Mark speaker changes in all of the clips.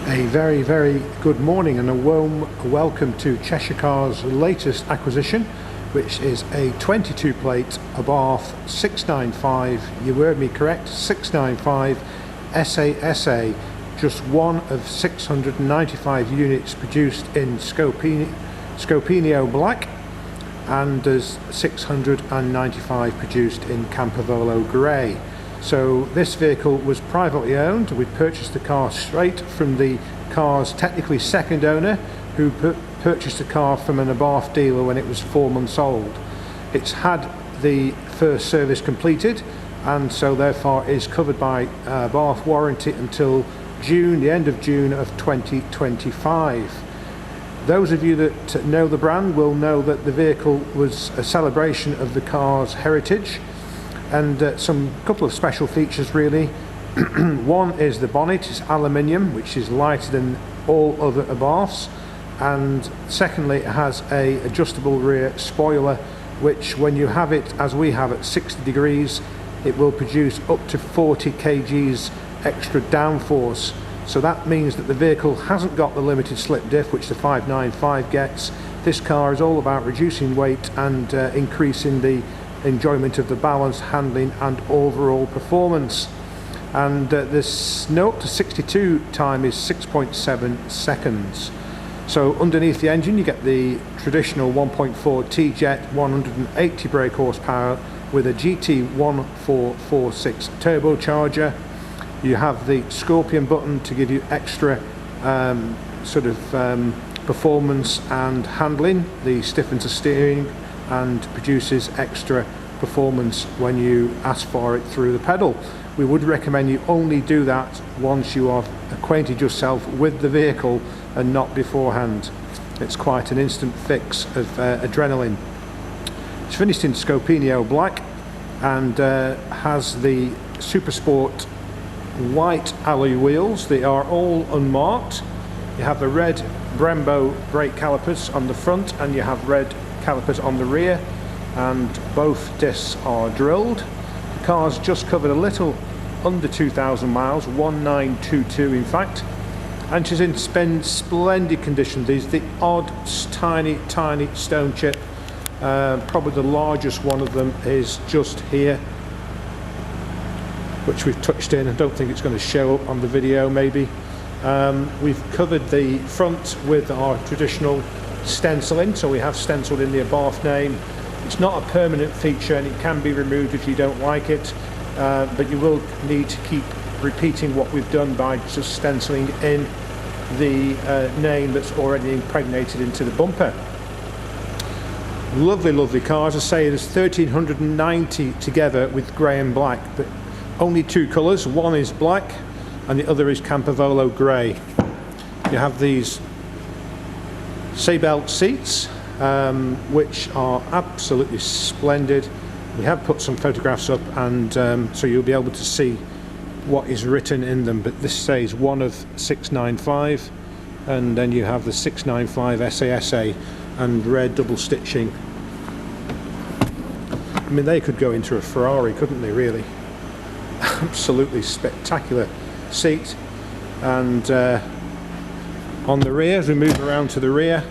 Speaker 1: A very, very good morning and a warm welcome to Cheshire Cars' latest acquisition, which is a 22 plate Abarth 695, you heard me correct, 695 EsseEsse, just one of 695 units produced in Scorpione Black, and there's 695 produced in Campovolo Grey. So this vehicle was privately owned. We purchased the car straight from the car's technically second owner, who purchased the car from an Abarth dealer when it was 4 months old. It's had the first service completed, and so therefore is covered by Abarth warranty until June, the end of June of 2025. Those of you that know the brand will know that the vehicle was a celebration of the car's heritage, and some couple of special features really. One is the bonnet is aluminium, which is lighter than all other Abarths, and secondly it has a adjustable rear spoiler, which when you have it as we have at 60 degrees, it will produce up to 40 kgs extra downforce. So that means that the vehicle hasn't got the limited slip diff which the 595 gets. This car is all about reducing weight and increasing the enjoyment of the balance, handling and overall performance. And this 0 to 62 time is 6.7 seconds. So underneath the engine you get the traditional 1.4 T-Jet 180 brake horsepower with a GT1446 turbocharger. You have the Scorpion button to give you extra performance and handling. The stiffens the steering and produces extra performance when you ask for it through the pedal. We would recommend you only do that once you have acquainted yourself with the vehicle and not beforehand. It's quite an instant fix of adrenaline. It's finished in Scorpione Black and has the Super Sport white alloy wheels. They are all unmarked. You have the red Brembo brake calipers on the front and you have red calipers on the rear, and both discs are drilled. The car's just covered a little under 2,000 miles, 1922 in fact, and she's in splendid condition. These the odd tiny stone chip. Probably the largest one of them is just here, which we've touched in. I don't think it's going to show up on the video maybe. We've covered the front with our traditional stenciling, so we have stenciled in the Abarth name. It's not a permanent feature and it can be removed if you don't like it, but you will need to keep repeating what we've done by just stenciling in the name that's already impregnated into the bumper. Lovely car. As I say, there's 1,390 together with grey and black, but only two colours. One is black and the other is Campovolo Grey. You have these seatbelt seats, which are absolutely splendid. We have put some photographs up, and so you'll be able to see what is written in them, but this says one of 695, and then you have the 695 EsseEsse and red double stitching. I mean, they could go into a Ferrari, couldn't they, really? Absolutely spectacular seat. And on the rear, as we move around to the rear,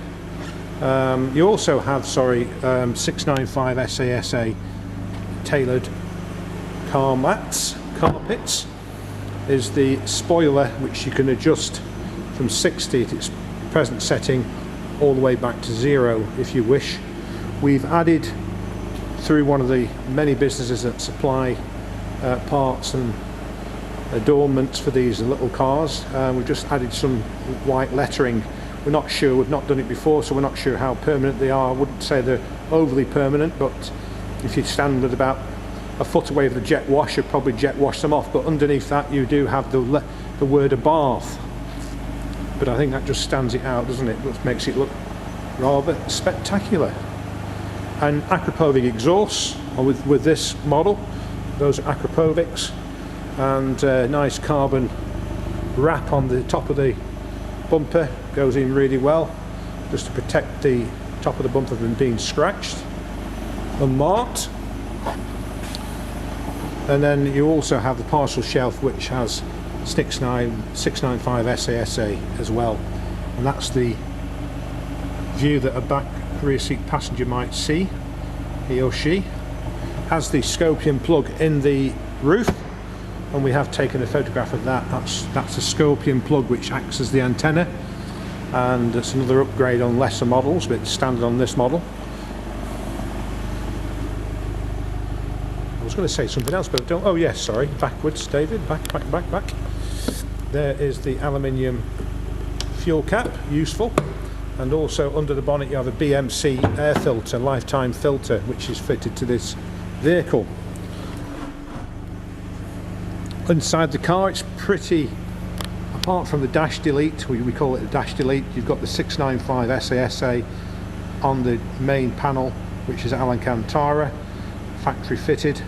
Speaker 1: you also have 695 EsseEsse tailored carpets. Is the spoiler, which you can adjust from 60 at its present setting all the way back to 0 if you wish. We've added, through one of the many businesses that supply parts and adornments for these little cars, we've just added some white lettering. We're not sure, we've not done it before, so we're not sure how permanent they are. I wouldn't say they're overly permanent, but if you stand at about a foot away from the jet wash, you'll probably jet wash them off. But underneath that you do have the word Abarth, but I think that just stands it out, doesn't it? Which makes it look rather spectacular. And Acropovic exhausts with this model. Those are Acropovics, and nice carbon wrap on the top of the bumper goes in really well, just to protect the top of the bumper from being scratched. Unmarked. And then you also have the parcel shelf, which has 695 EsseEsse as well, and that's the view that a back rear seat passenger might see. He or she has the Scorpion plug in the roof, and we have taken a photograph of that. That's a Scorpion plug which acts as the antenna, and it's another upgrade on lesser models, but it's standard on this model. I was going to say something else, but don't. Oh yes, sorry, backwards, David, back. There is the aluminium fuel cap, useful, and also under the bonnet you have a BMC air filter, lifetime filter, which is fitted to this vehicle. Inside the car, it's pretty, apart from the dash delete, we call it a dash delete, you've got the 695 EsseEsse on the main panel, which is Alcantara, factory fitted.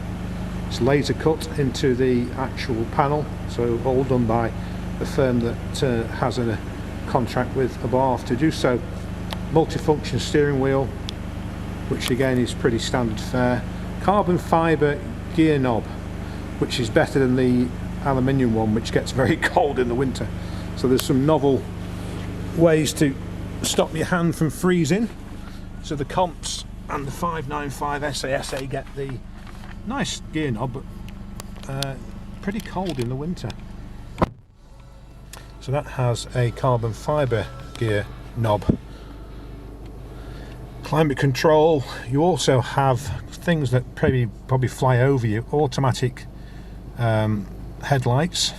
Speaker 1: It's laser cut into the actual panel, so all done by a firm that has a contract with Abarth to do so. Multifunction steering wheel, which again is pretty standard fare. Carbon fibre gear knob, which is better than the aluminium one, which gets very cold in the winter. So there's some novel ways to stop your hand from freezing. So the comps and the 595 EsseEsse get the nice gear knob, but pretty cold in the winter. So that has a carbon fibre gear knob. Climate control. You also have things that probably fly over you. Automatic headlights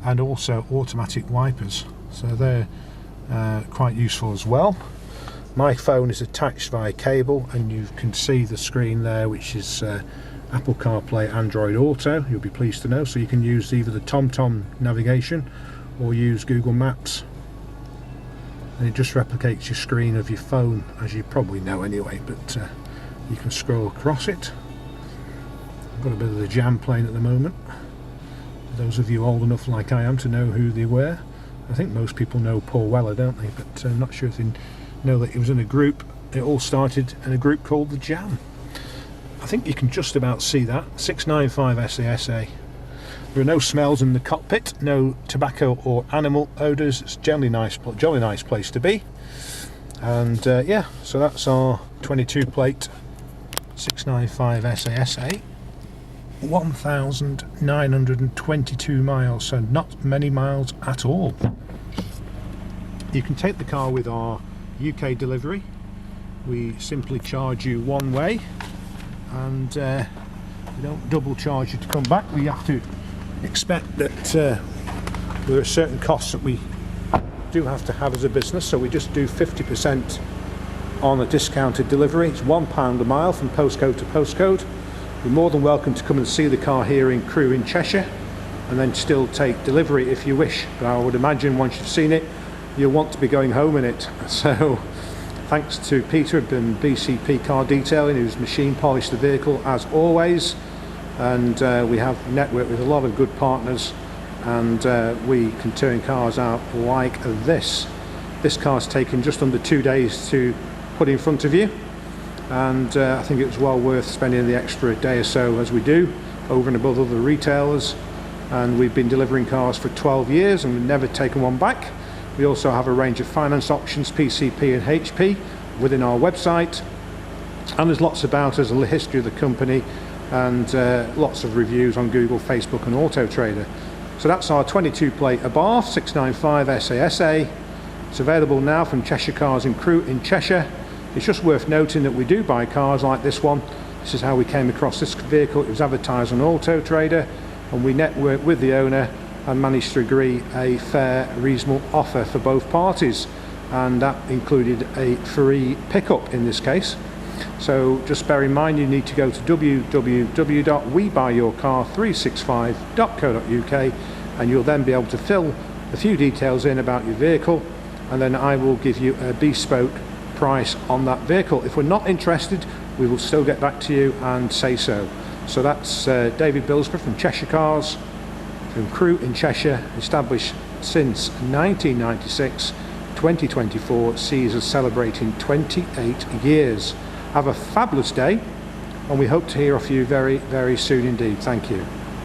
Speaker 1: and also automatic wipers. So they're quite useful as well. My phone is attached via cable, and you can see the screen there, which is Apple CarPlay, Android Auto, you'll be pleased to know. So you can use either the TomTom navigation or use Google Maps, and it just replicates your screen of your phone, as you probably know anyway, but you can scroll across it. I've got a bit of the Jam playing at the moment. Those of you old enough like I am to know who they were. I think most people know Paul Weller, don't they? But I'm not sure if they know that he was in a group. It all started in a group called the Jam. I think you can just about see that. 695 EsseEsse. There are no smells in the cockpit, no tobacco or animal odours. It's generally jolly nice place to be. And yeah, so that's our 22 plate 695 EsseEsse. 1,922 miles, so not many miles at all. You can take the car with our UK delivery. We simply charge you one way, and we don't double charge you to come back. We have to expect that there are certain costs that we do have to have as a business, so we just do 50% on a discounted delivery. It's £1 a mile from postcode to postcode. You're more than welcome to come and see the car here in Crewe in Cheshire, and then still take delivery if you wish, but I would imagine once you've seen it you'll want to be going home in it. So thanks to Peter and BCP Car Detailing, who's machine polished the vehicle as always, and we have networked with a lot of good partners, and we can turn cars out like this. This car's taken just under 2 days to put in front of you, and I think it was well worth spending the extra day or so as we do, over and above other retailers. And we've been delivering cars for 12 years and we've never taken one back. We also have a range of finance options, PCP and HP, within our website, and there's lots about us, a history of the company, and lots of reviews on Google, Facebook and Auto Trader. So that's our 22 plate Abarth 695 EsseEsse. It's available now from Cheshire Cars in Crewe in Cheshire. It's just worth noting that we do buy cars like this one. This is how we came across this vehicle. It was advertised on Auto Trader, and we networked with the owner and managed to agree a fair, reasonable offer for both parties, and that included a free pickup in this case. So just bear in mind, you need to go to www.webuyyourcar365.co.uk, and you'll then be able to fill a few details in about your vehicle, and then I will give you a bespoke price on that vehicle. If we're not interested, we will still get back to you and say so. So that's David Bilsborough from Cheshire Cars, from Crewe in Cheshire, established since 1996. 2024 sees us celebrating 28 years. Have a fabulous day, and we hope to hear of you very, very soon indeed. Thank you.